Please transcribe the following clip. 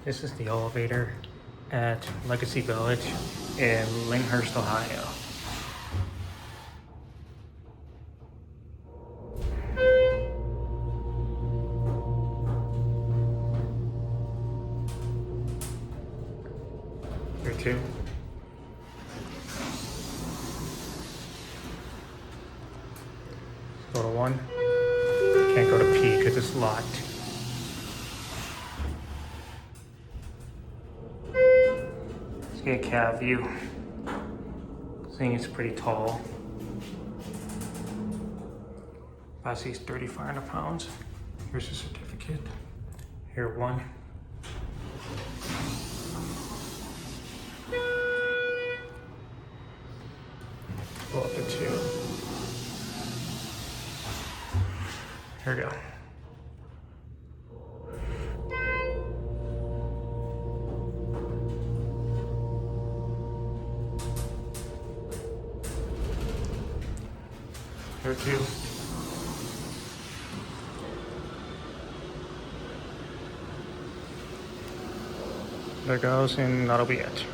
This is the elevator at Legacy Village in Lyndhurst, Ohio. Here too. Let's go to 1. Can't go to P because it's locked. Let's get a cab view. Seeing it's pretty tall. Capacity is 3,500 pounds. Here's the certificate. Here 1. Go up to 2. Here we go. Here 2. There goes, and that'll be it.